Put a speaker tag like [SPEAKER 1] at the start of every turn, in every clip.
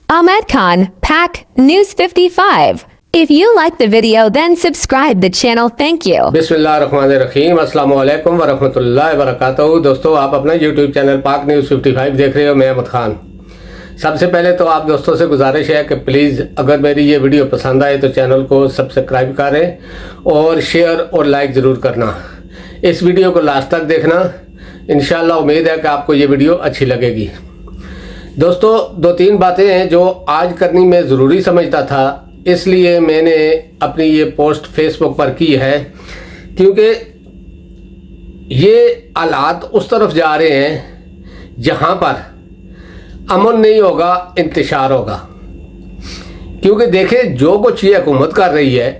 [SPEAKER 1] Ahmed Khan, PAC, News 55. If you like the video, then subscribe the channel. Thank you.
[SPEAKER 2] बिस्मिल्लाहिर्रहमानिर्रहीम, अस्सलाम वालेकुम वरहमतुल्लाहि वबरकातुहू। दोस्तों, आप अपना यूट्यूब चैनल पाक न्यूज़ 55 देख रहे हो। मैं अहमद खान। सबसे पहले तो आप दोस्तों से गुजारिश है कि प्लीज़ अगर मेरी ये वीडियो पसंद आए तो चैनल को सब्सक्राइब करें और शेयर और लाइक ज़रूर करना। इस वीडियो को लास्ट तक देखना। इंशाल्लाह उम्मीद है कि आपको ये वीडियो अच्छी लगेगी। दोस्तों, दो तीन बातें हैं जो आज करनी मैं ज़रूरी समझता था, इसलिए मैंने अपनी ये पोस्ट फेसबुक पर की है, क्योंकि ये हालात उस तरफ जा रहे हैं जहाँ पर अमन नहीं होगा, इंतशार होगा। क्योंकि देखें, जो कुछ ये हुकूमत कर रही है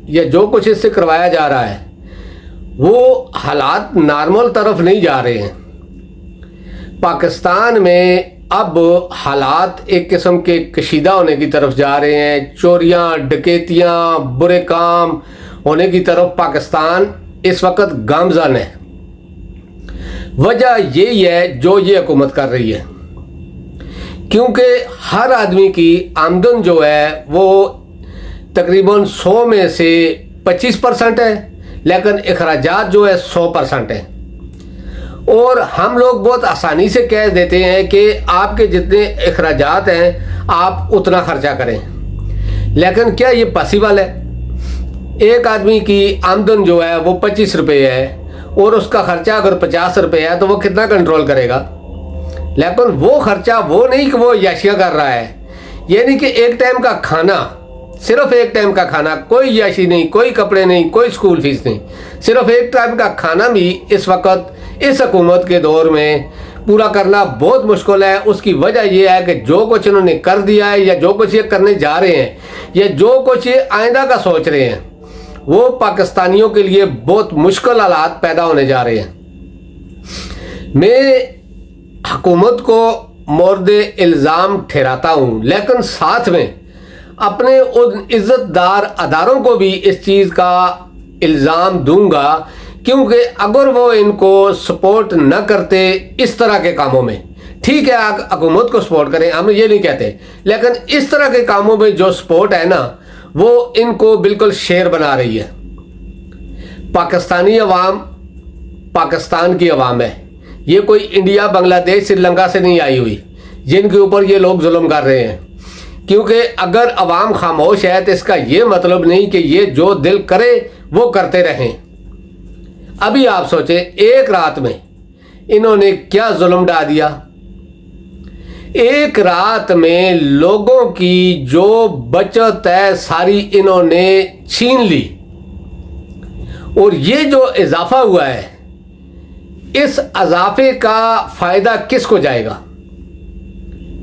[SPEAKER 2] या जो कुछ इससे करवाया जा रहा है, वो हालात नॉर्मल तरफ नहीं जा रहे हैं। पाकिस्तान में अब हालात एक किस्म के कशीदा होने की तरफ जा रहे हैं। चोरियां, डकैतियां, बुरे काम होने की तरफ पाकिस्तान इस वक्त गामज़न है। वजह यही है जो ये हुकूमत कर रही है, क्योंकि हर आदमी की आमदन जो है वो तकरीबन 100 में से 25% है, लेकिन अखराजात जो है 100% है। और हम लोग बहुत आसानी से कह देते हैं कि आपके जितने अखराजात हैं आप उतना खर्चा करें, लेकिन क्या ये पॉसिबल है? एक आदमी की आमदन जो है वो 25 रुपये है और उसका खर्चा अगर 50 रुपये है तो वो कितना कंट्रोल करेगा? लेकिन वो खर्चा वो नहीं कि वो याशिया कर रहा है, यानी कि एक टाइम का खाना, सिर्फ एक टाइम का खाना, कोई याशी नहीं, कोई कपड़े नहीं, कोई स्कूल फीस नहीं, सिर्फ एक टाइम का खाना भी इस वक्त इस हुकूमत के दौर में पूरा करना बहुत मुश्किल है। उसकी वजह यह है कि जो कुछ इन्होंने कर दिया है या जो कुछ ये करने जा रहे हैं या जो कुछ ये आइंदा का सोच रहे हैं, वो पाकिस्तानियों के लिए बहुत मुश्किल हालात पैदा होने जा रहे हैं। मैं हुकूमत को मोर्द इल्ज़ाम ठहराता हूँ, लेकिन साथ में अपने उन इज़्ज़तदार अदारों को भी इस चीज़ का इल्ज़ाम दूंगा, क्योंकि अगर वो इनको सपोर्ट न करते इस तरह के कामों में, ठीक है हुकूमत को सपोर्ट करें, हम ये नहीं कहते, लेकिन इस तरह के कामों में जो सपोर्ट है ना, वो इनको बिल्कुल शेर बना रही है। पाकिस्तानी अवाम पाकिस्तान की अवाम है, ये कोई इंडिया, बांग्लादेश, श्रीलंका से नहीं आई हुई जिनके ऊपर ये लोग जुल्म कर रहे हैं। क्योंकि अगर अवाम खामोश है तो इसका ये मतलब नहीं कि ये जो दिल करे वो करते रहें। अभी आप सोचें, एक रात में इन्होंने क्या जुल्म डाल दिया। एक रात में लोगों की जो बचत है सारी इन्होंने छीन ली, और ये जो इजाफा हुआ है, इस इजाफे का फायदा किसको जाएगा?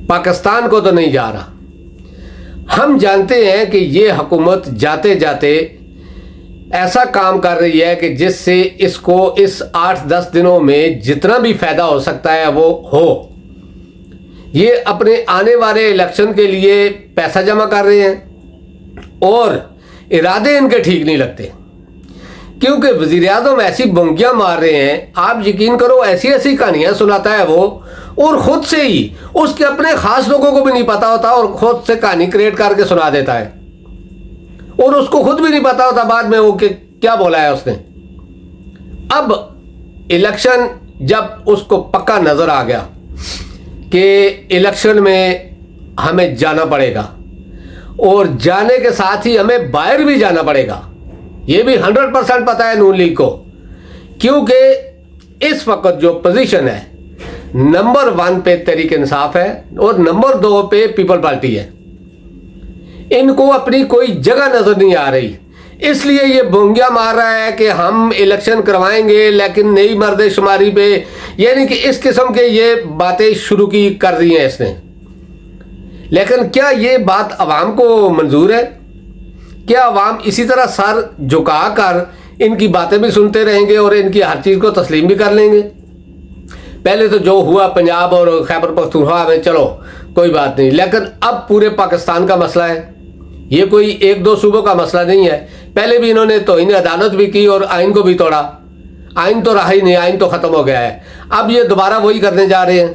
[SPEAKER 2] पाकिस्तान को तो नहीं जा रहा। हम जानते हैं कि ये हुकूमत जाते जाते ऐसा काम कर रही है कि जिससे इसको इस 8-10 दिनों में जितना भी फायदा हो सकता है वो हो। ये अपने आने वाले इलेक्शन के लिए पैसा जमा कर रहे हैं और इरादे इनके ठीक नहीं लगते, क्योंकि वज़ीर-ए-आज़म ऐसी बंगियां मार रहे हैं, आप यकीन करो, ऐसी ऐसी कहानियां सुनाता है वो, और ख़ुद से ही उसके अपने ख़ास लोगों को भी नहीं पता होता और ख़ुद से कहानी क्रिएट करके सुना देता है, और उसको खुद भी नहीं पता होता बाद में वो क्या बोला है उसने। अब इलेक्शन जब उसको पक्का नज़र आ गया कि इलेक्शन में हमें जाना पड़ेगा और जाने के साथ ही हमें बाहर भी जाना पड़ेगा, ये भी 100% पता है नून लीग को, क्योंकि इस वक्त जो पोजीशन है, नंबर 1 पे तहरीक इंसाफ है और नंबर 2 पे पीपल पार्टी है। इनको अपनी कोई जगह नजर नहीं आ रही, इसलिए ये बोंगिया मार रहा है कि हम इलेक्शन करवाएंगे लेकिन नई मर्दशुमारी पे, यानी कि इस किस्म के ये बातें शुरू की कर दी हैं इसने। लेकिन क्या ये बात अवाम को मंजूर है? क्या अवाम इसी तरह सर झुका कर इनकी बातें भी सुनते रहेंगे और इनकी हर चीज़ को तस्लीम भी कर लेंगे? पहले तो जो हुआ पंजाब और खैबर पख्तूनख्वा में, चलो कोई बात नहीं, लेकिन अब पूरे पाकिस्तान का मसला है, ये कोई एक दो सूबों का मसला नहीं है। पहले भी इन्होंने तौहीन अदालत भी की और आइन को भी तोड़ा, आइन तो रहा ही नहीं, आइन तो ख़त्म हो गया है। अब ये दोबारा वही करने जा रहे हैं,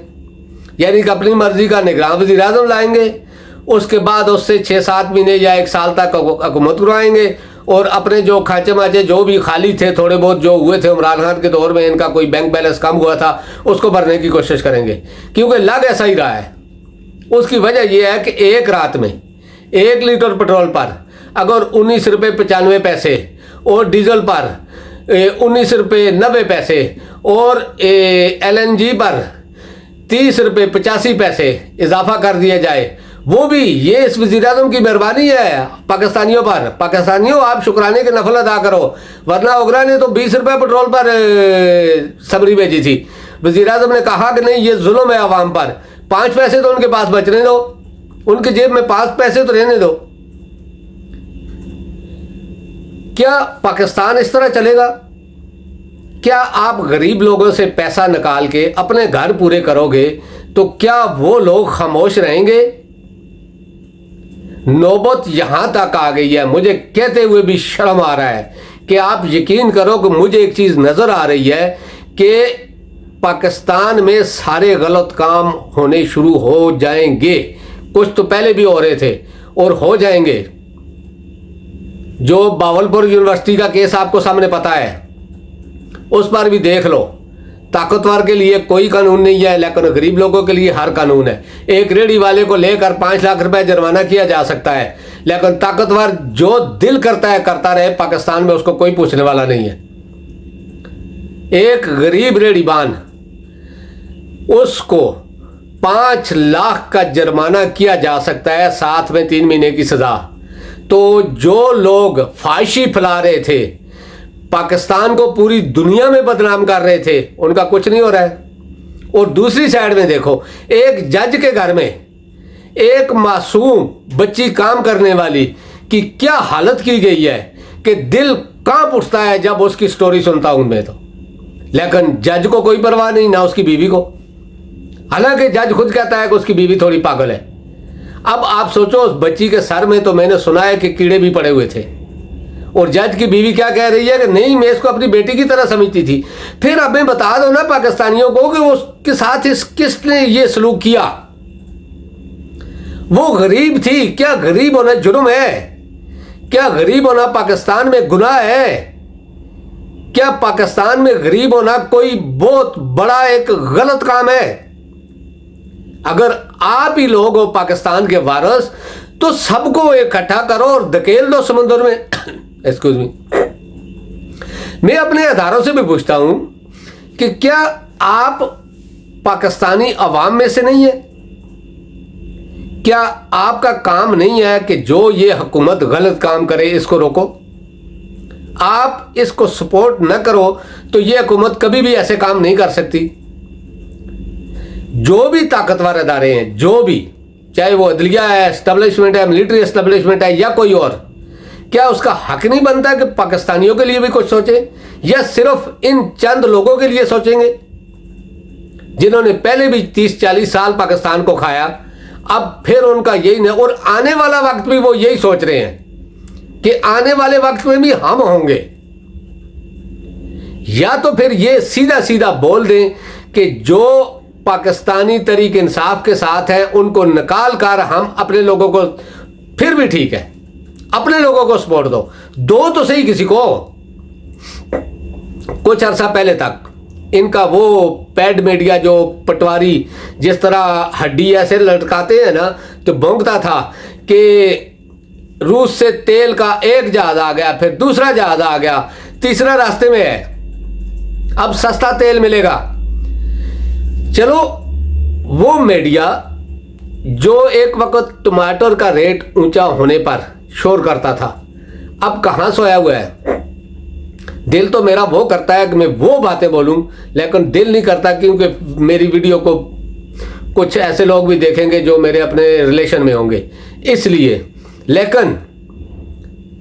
[SPEAKER 2] यानी कि अपनी मर्जी का निगरान वज़ीर-ए-आज़म लाएंगे उसके बाद उससे 6-7 महीने या 1 साल तक हुकूमत कराएंगे और अपने जो खांचे माचे जो भी खाली थे, थोड़े बहुत जो हुए थे इमरान खान के दौर में, इनका कोई बैंक बैलेंस कम हुआ था, उसको भरने की कोशिश करेंगे। क्योंकि लग ऐसा ही रहा है। उसकी वजह यह है कि एक रात में 1 लीटर पेट्रोल पर अगर 19 रुपये 95 पैसे और डीजल पर 19 रुपये 90 पैसे और LNG पर 30 रुपये 85 पैसे इजाफा कर दिया जाए, वो भी ये इस वज़ीर-ए-आज़म की मेहरबानी है पाकिस्तानियों पर। पाकिस्तानियों, आप शुक्राने के नफल अदा करो, वरना ओगरा ने तो 20 रुपये पेट्रोल पर सबरी भेजी थी। वज़ीर-ए-आज़म ने कहा कि नहीं, ये जुल्म है आवाम पर, 5 पैसे तो उनके पास बचने दो, उनकी जेब में 5 पैसे तो रहने दो। क्या पाकिस्तान इस तरह चलेगा? क्या आप गरीब लोगों से पैसा निकाल के अपने घर पूरे करोगे तो क्या वो लोग खामोश रहेंगे? नौबत यहां तक आ गई है, मुझे कहते हुए भी शर्म आ रहा है कि आप यकीन करो कि मुझे एक चीज नजर आ रही है कि पाकिस्तान में सारे गलत काम होने शुरू हो जाएंगे। कुछ तो पहले भी हो रहे थे और हो जाएंगे। जो बावलपुर यूनिवर्सिटी का केस आपको सामने पता है, उस पर भी देख लो। ताकतवर के लिए कोई कानून नहीं है, लेकिन गरीब लोगों के लिए हर कानून है। एक रेहड़ी वाले को लेकर 5 लाख रुपए जुर्माना किया जा सकता है, लेकिन ताकतवर जो दिल करता है करता रहे, पाकिस्तान में उसको कोई पूछने वाला नहीं है। एक गरीब रेहड़ीबान, उसको 5 लाख का जुर्माना किया जा सकता है, साथ में 3 महीने की सजा। तो जो लोग फाशी फैला रहे थे, पाकिस्तान को पूरी दुनिया में बदनाम कर रहे थे, उनका कुछ नहीं हो रहा है। और दूसरी साइड में देखो, एक जज के घर में एक मासूम बच्ची काम करने वाली की क्या हालत की गई है कि दिल कांप उठता है जब उसकी स्टोरी सुनता हूं मैं तो। लेकिन जज को कोई परवाह नहीं, ना उसकी बीवी को। हालांकि जज खुद कहता है कि उसकी बीवी थोड़ी पागल है। अब आप सोचो, उस बच्ची के सर में तो मैंने सुना है कि कीड़े भी पड़े हुए थे, और जज की बीवी क्या कह रही है कि नहीं, मैं इसको अपनी बेटी की तरह समझती थी। फिर अब मैं बता दो ना पाकिस्तानियों को कि उसके साथ किसने ये सलूक किया। वो गरीब थी। क्या गरीब होना जुर्म है? क्या गरीब होना पाकिस्तान में गुनाह है? क्या पाकिस्तान में गरीब होना कोई बहुत बड़ा एक गलत काम है? अगर आप ही लोग हो पाकिस्तान के वारिस, तो सबको इकट्ठा करो और धकेल दो समुद्र में। एक्सक्यूज मी, मैं अपने आधारों से भी पूछता हूं कि क्या आप पाकिस्तानी अवाम में से नहीं है? क्या आपका काम नहीं है कि जो ये हुकूमत गलत काम करे इसको रोको? आप इसको सपोर्ट न करो तो ये हुकूमत कभी भी ऐसे काम नहीं कर सकती। जो भी ताकतवर अदारे हैं, जो भी, चाहे वो अदलिया है, एस्टेब्लिशमेंट है, मिलिट्री एस्टेब्लिशमेंट है या कोई और, क्या उसका हक नहीं बनता कि पाकिस्तानियों के लिए भी कुछ सोचे? या सिर्फ इन चंद लोगों के लिए सोचेंगे जिन्होंने पहले भी 30-40 साल पाकिस्तान को खाया? अब फिर उनका यही नहीं, और आने वाला वक्त भी वो यही सोच रहे हैं कि आने वाले वक्त में भी हम होंगे। या तो फिर ये सीधा सीधा बोल दें कि जो पाकिस्तानी तरीक इंसाफ के साथ है उनको निकाल कर हम अपने लोगों को, फिर भी ठीक है, अपने लोगों को सपोर्ट दो तो सही किसी को। कुछ अरसा पहले तक इनका वो पैड मीडिया, जो पटवारी जिस तरह हड्डी ऐसे लटकाते हैं ना, तो भौंकता था कि रूस से तेल का एक जहाज आ गया, फिर दूसरा जहाज आ गया, तीसरा रास्ते में है, अब सस्ता तेल मिलेगा। चलो, वो मीडिया जो एक वक्त टमाटर का रेट ऊंचा होने पर शोर करता था, अब कहां सोया हुआ है? दिल तो मेरा वो करता है कि मैं वो बातें बोलूं, लेकिन दिल नहीं करता, क्योंकि मेरी वीडियो को कुछ ऐसे लोग भी देखेंगे जो मेरे अपने रिलेशन में होंगे, इसलिए। लेकिन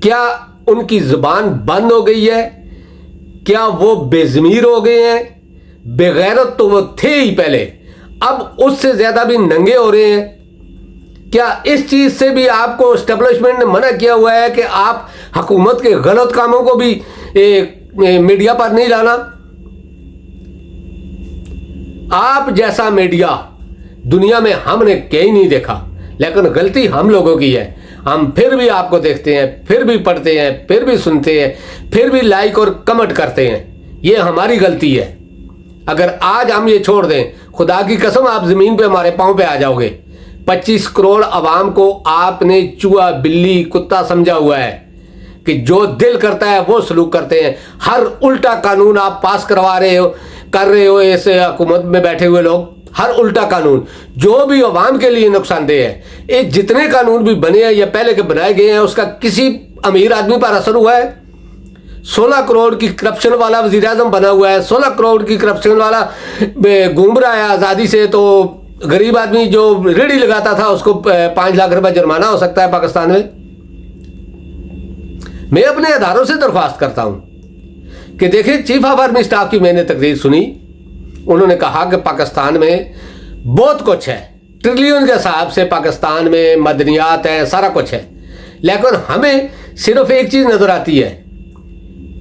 [SPEAKER 2] क्या उनकी जुबान बंद हो गई है? क्या वो बेजमीर हो गए हैं? बेगैरत तो वो थे ही पहले, अब उससे ज्यादा भी नंगे हो रहे हैं। क्या इस चीज से भी आपको एस्टेब्लिशमेंट ने मना किया हुआ है कि आप हुकूमत के गलत कामों को भी मीडिया पर नहीं लाना? आप जैसा मीडिया दुनिया में हमने कहीं नहीं देखा, लेकिन गलती हम लोगों की है। हम फिर भी आपको देखते हैं, फिर भी पढ़ते हैं, फिर भी सुनते हैं, फिर भी लाइक और कमेंट करते हैं। ये हमारी गलती है। अगर आज हम ये छोड़ दें, खुदा की कसम आप ज़मीन पे हमारे पाँव पे आ जाओगे। 25 करोड़ अवाम को आपने चूहा, बिल्ली, कुत्ता समझा हुआ है कि जो दिल करता है वो सलूक करते हैं। हर उल्टा कानून आप पास करवा रहे हो, कर रहे हो इस हुकूमत में बैठे हुए लोग। हर उल्टा कानून जो भी अवाम के लिए नुकसानदेह है, ये जितने कानून भी बने हैं या पहले के बनाए गए हैं, उसका किसी अमीर आदमी पर असर हुआ है? 16 करोड़ की करप्शन वाला वज़ीर आज़म बना हुआ है, 16 करोड़ की करप्शन वाला घूम रहा है आज़ादी से। तो गरीब आदमी जो रेडी लगाता था उसको 5 लाख रुपए जुर्माना हो सकता है पाकिस्तान में। मैं अपने अदारों से दरख्वास्त करता हूं कि देखिए, चीफ ऑफ आर्मी स्टाफ की मैंने तकरीर सुनी। उन्होंने कहा कि पाकिस्तान में बहुत कुछ है, ट्रिलियन के हिसाब से पाकिस्तान में मदनियात है, सारा कुछ है, लेकिन हमें सिर्फ एक चीज नजर आती है,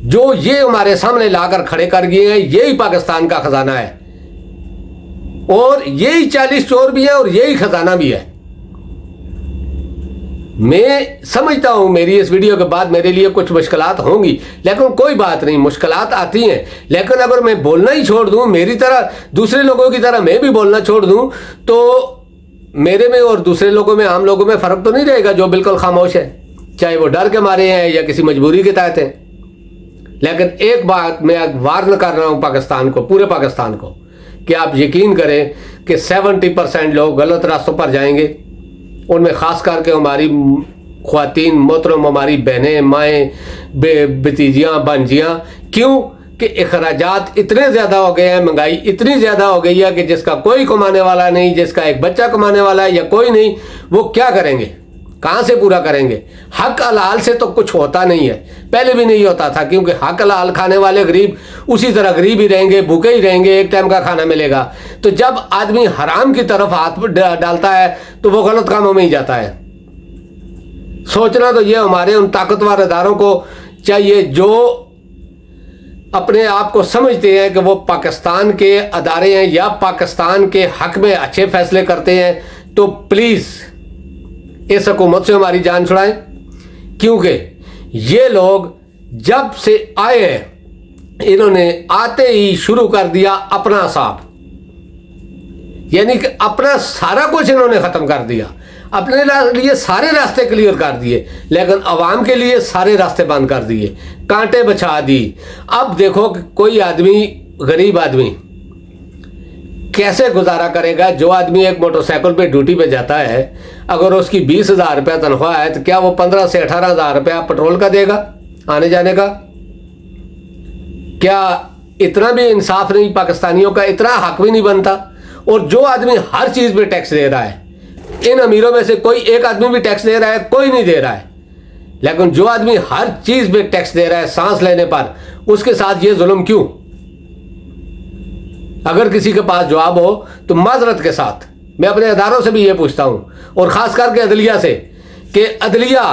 [SPEAKER 2] जो ये हमारे सामने लाकर खड़े कर गए हैं, यही पाकिस्तान का खजाना है और यही 40 चोर भी है और यही खजाना भी है। मैं समझता हूं मेरी इस वीडियो के बाद मेरे लिए कुछ मुश्किलात होंगी, लेकिन कोई बात नहीं, मुश्किलात आती हैं। लेकिन अगर मैं बोलना ही छोड़ दूं, मेरी तरह दूसरे लोगों की तरह मैं भी बोलना छोड़ दूं, तो मेरे में और दूसरे लोगों में, आम लोगों में फ़र्क तो नहीं रहेगा जो बिल्कुल खामोश है, चाहे वो डर के मारे हैं या किसी मजबूरी के तहत हैं। लेकिन एक बात मैं वार्न कर रहा हूं पाकिस्तान को, पूरे पाकिस्तान को, कि आप यकीन करें कि 70% लोग गलत रास्तों पर जाएंगे। उनमें ख़ास करके हमारी ख़वातीन मोहतरम, हमारी बहनें, माएँ, भतीजियाँ, भांजियाँ। क्यों कि अखराजात इतने ज़्यादा हो गए हैं, महंगाई इतनी ज़्यादा हो गई है कि जिसका कोई कमाने वाला नहीं, जिसका एक बच्चा कमाने वाला है या कोई नहीं, वो क्या करेंगे, कहाँ से पूरा करेंगे? हक हलाल से तो कुछ होता नहीं है, पहले भी नहीं होता था, क्योंकि हक हलाल खाने वाले गरीब उसी तरह गरीब ही रहेंगे, भूखे ही रहेंगे, एक टाइम का खाना मिलेगा। तो जब आदमी हराम की तरफ हाथ डालता है तो वो गलत कामों में ही जाता है। सोचना तो ये हमारे उन ताकतवर अदारों को चाहिए जो अपने आप को समझते हैं कि वो पाकिस्तान के अदारे हैं या पाकिस्तान के हक में अच्छे फैसले करते हैं, तो प्लीज़ इस हुकूमत से हमारी जान छुड़ाएं। क्योंकि ये लोग जब से आए हैं, इन्होंने आते ही शुरू कर दिया अपना हिसाब, यानी कि अपना सारा कुछ इन्होंने ख़त्म कर दिया, अपने लिए सारे रास्ते क्लियर कर दिए, लेकिन अवाम के लिए सारे रास्ते बंद कर दिए, कांटे बछा दी। अब देखो कि कोई आदमी, गरीब आदमी कैसे गुजारा करेगा? जो आदमी एक मोटरसाइकिल पे ड्यूटी पे जाता है, अगर उसकी 20,000 रुपया तनख्वाह है, तो क्या वो 15 से 18,000 रुपया पेट्रोल का देगा, आने जाने का? क्या इतना भी इंसाफ नहीं पाकिस्तानियों का? इतना हक भी नहीं बनता? और जो आदमी हर चीज़ पे टैक्स दे रहा है, इन अमीरों में से कोई एक आदमी भी टैक्स दे रहा है? कोई नहीं दे रहा है। लेकिन जो आदमी हर चीज़ पे टैक्स दे रहा है, सांस लेने पर, उसके साथ ये जुल्म क्यों? अगर किसी के पास जवाब हो तो माजरत के साथ मैं अपने अदारों से भी ये पूछता हूँ, और ख़ास करके अदलिया से, कि अदलिया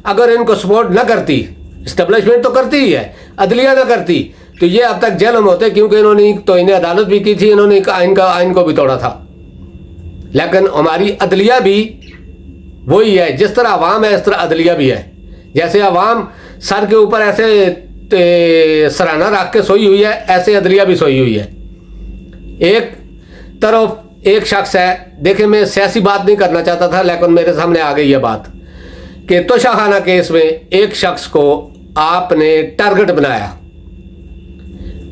[SPEAKER 2] अगर इनको सपोर्ट न करती, इस्टेब्लिशमेंट तो करती ही है, अदलिया न करती, तो ये अब तक जेल में होते, क्योंकि इन्होंने तो इन्हें अदालत भी की थी, इन्होंने आइन को भी तोड़ा था। लेकिन हमारी अदलिया भी वही है, जिस तरह अवाम है इस तरह अदलिया भी है। जैसे अवाम सर के ऊपर ऐसे सराहना रख के सोई हुई है, ऐसे अदलिया भी सोई हुई है। एक तरफ एक शख्स है, देखिए मैं सियासी बात नहीं करना चाहता था, लेकिन मेरे सामने आ गई है बात कि तोशाखाना केस में एक शख्स को आपने टारगेट बनाया,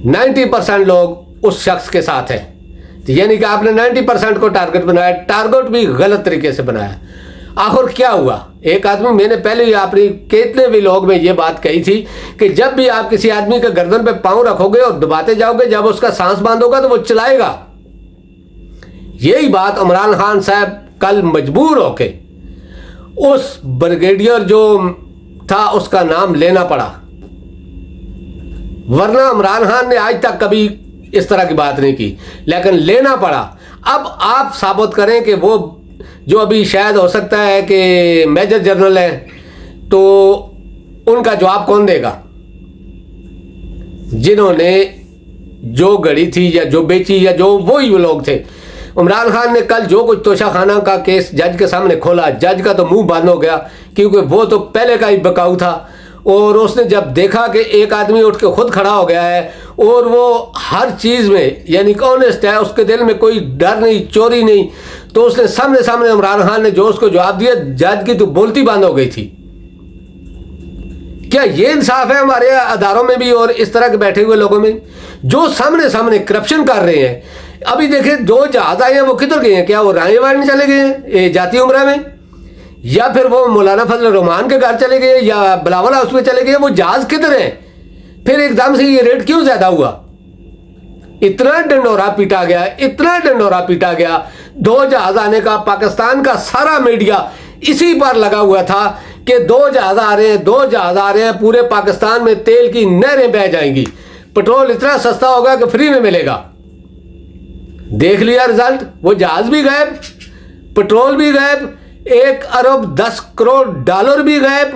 [SPEAKER 2] 90% लोग उस शख्स के साथ हैं, यानी कि आपने 90% को टारगेट बनाया, टारगेट भी गलत तरीके से बनाया। आखिर क्या हुआ? एक आदमी, मैंने पहले ही अपनी कितने भी लोग में ये बात कही थी कि जब भी आप किसी आदमी के गर्दन पे पांव रखोगे और दबाते जाओगे, जब उसका सांस बंद होगा तो वो चलाएगा। यही बात इमरान खान साहब कल मजबूर होके उस ब्रिगेडियर जो था उसका नाम लेना पड़ा, वरना इमरान खान ने आज तक कभी इस तरह की बात नहीं की, लेकिन लेना पड़ा। अब आप साबित करें कि वो जो अभी शायद हो सकता है कि मेजर जनरल है, तो उनका जवाब कौन देगा? जिन्होंने जो गढ़ी थी या जो बेची या जो वही लोग थे, इमरान खान ने कल जो कुछ तोशाखाना का केस जज के सामने खोला, जज का तो मुंह बंद हो गया, क्योंकि वो तो पहले का ही बकाऊ था। और उसने जब देखा कि एक आदमी उठ के खुद खड़ा हो गया है और वो हर चीज़ में यानी ऑनेस्ट है, उसके दिल में कोई डर नहीं, चोरी नहीं, तो उसने सामने सामने इमरान खान ने जो उसको जवाब दिया, जज की तो बोलती बंद हो गई थी। क्या ये इंसाफ है हमारे अदारों में भी और इस तरह के बैठे हुए लोगों में जो सामने सामने करप्शन कर रहे हैं? अभी देखे 2 जहाज आए हैं, वो किधर गए हैं? क्या वो रानीवाड़ में चले गए हैं जाती उम्रा में, या फिर वो मौलाना फजल रहमान के घर चले गए, या बिलावल हाउस में चले गए? वो जहाज किधर हैं? फिर एकदम से ये रेट क्यों ज्यादा हुआ? इतना डंडोरा पीटा गया, इतना डंडोरा पीटा गया। 2 जहाज आने का पाकिस्तान का सारा मीडिया इसी पर लगा हुआ था कि 2 जहाज आ रहे हैं, 2 जहाज आ रहे हैं, पूरे पाकिस्तान में तेल की नहरें बह जाएंगी, पेट्रोल इतना सस्ता होगा कि फ्री में मिलेगा। देख लिया रिजल्ट, वो जहाज भी गायब, पेट्रोल भी गायब, 1 अरब 10 करोड़ डॉलर भी गायब,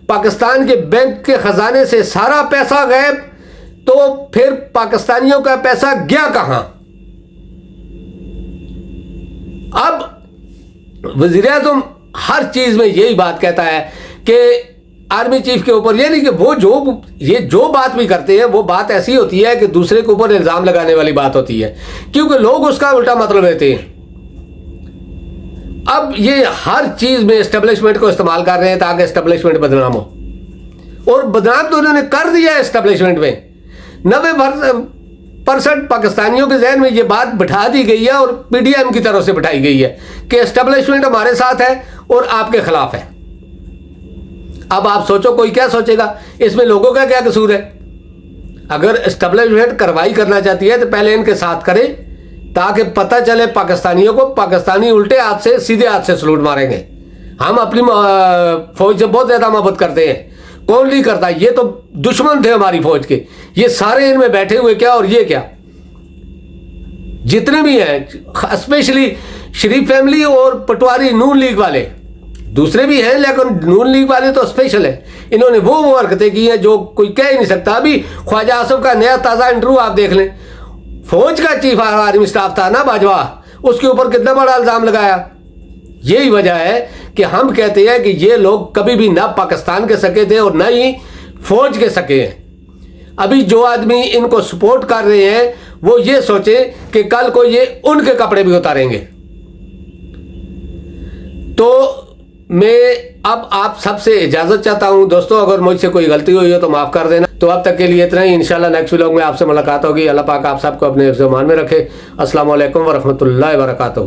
[SPEAKER 2] पाकिस्तान के बैंक के खजाने से सारा पैसा गायब। तो फिर पाकिस्तानियों का पैसा गया कहां? अब वज़ीर-ए-आज़म हर चीज में यही बात कहता है कि आर्मी चीफ के ऊपर, ये नहीं कि वो जो बात भी करते हैं वो बात ऐसी होती है कि दूसरे के ऊपर इल्जाम लगाने वाली बात होती है, क्योंकि लोग उसका उल्टा मतलब लेते हैं। अब ये हर चीज में एस्टेब्लिशमेंट को इस्तेमाल कर रहे हैं ताकि एस्टेब्लिशमेंट बदनाम हो, और बदनाम तो उन्होंने कर दिया है एस्टेब्लिशमेंट में। 90% पाकिस्तानियों के जहन में ये बात बिठा दी गई है और पीडीएम की तरफ से बिठाई गई है कि एस्टेब्लिशमेंट हमारे साथ है और आपके खिलाफ है। अब आप सोचो कोई क्या सोचेगा, इसमें लोगों का क्या कसूर है? अगर एस्टेब्लिशमेंट कार्रवाई करना चाहती है तो पहले इनके साथ करे ताकि पता चले पाकिस्तानियों को, पाकिस्तानी उल्टे हाथ से सीधे हाथ से सलूट मारेंगे। हम अपनी फौज से बहुत ज्यादा मोहब्बत करते हैं, कौन नहीं करता? ये तो दुश्मन थे हमारी फौज के, ये सारे इनमें बैठे हुए क्या और ये क्या, जितने भी हैं, स्पेशली शरीफ फैमिली और पटवारी नून लीग वाले, दूसरे भी हैं लेकिन नून लीग वाले तो स्पेशल है। इन्होंने वो हरकतें की हैं जो कोई कह ही नहीं सकता। अभी ख्वाजा आसिफ का नया ताज़ा इंटरव्यू आप देख लें, फौज का चीफ आर्मी स्टाफ था ना बाजवा, उसके ऊपर कितना बड़ा इल्जाम लगाया। यही वजह है कि हम कहते हैं कि ये लोग कभी भी ना पाकिस्तान के सके थे और ना ही फौज के सके हैं। अभी जो आदमी इनको सपोर्ट कर रहे हैं वो ये सोचे कि कल को ये उनके कपड़े भी उतारेंगे। तो मैं अब आप सबसे इजाजत चाहता हूं दोस्तों, अगर मुझसे कोई गलती हुई हो तो माफ कर देना। तो अब तक के लिए इतना ही, इंशाल्लाह नेक्स्ट व्लॉग में आपसे मुलाकात होगी। अल्लाह पाक आप सबको अपने हिफ्ज़-ओ-मान में रखे। अस्सलाम वालेकुम व रहमतुल्लाहि व बरकातहू।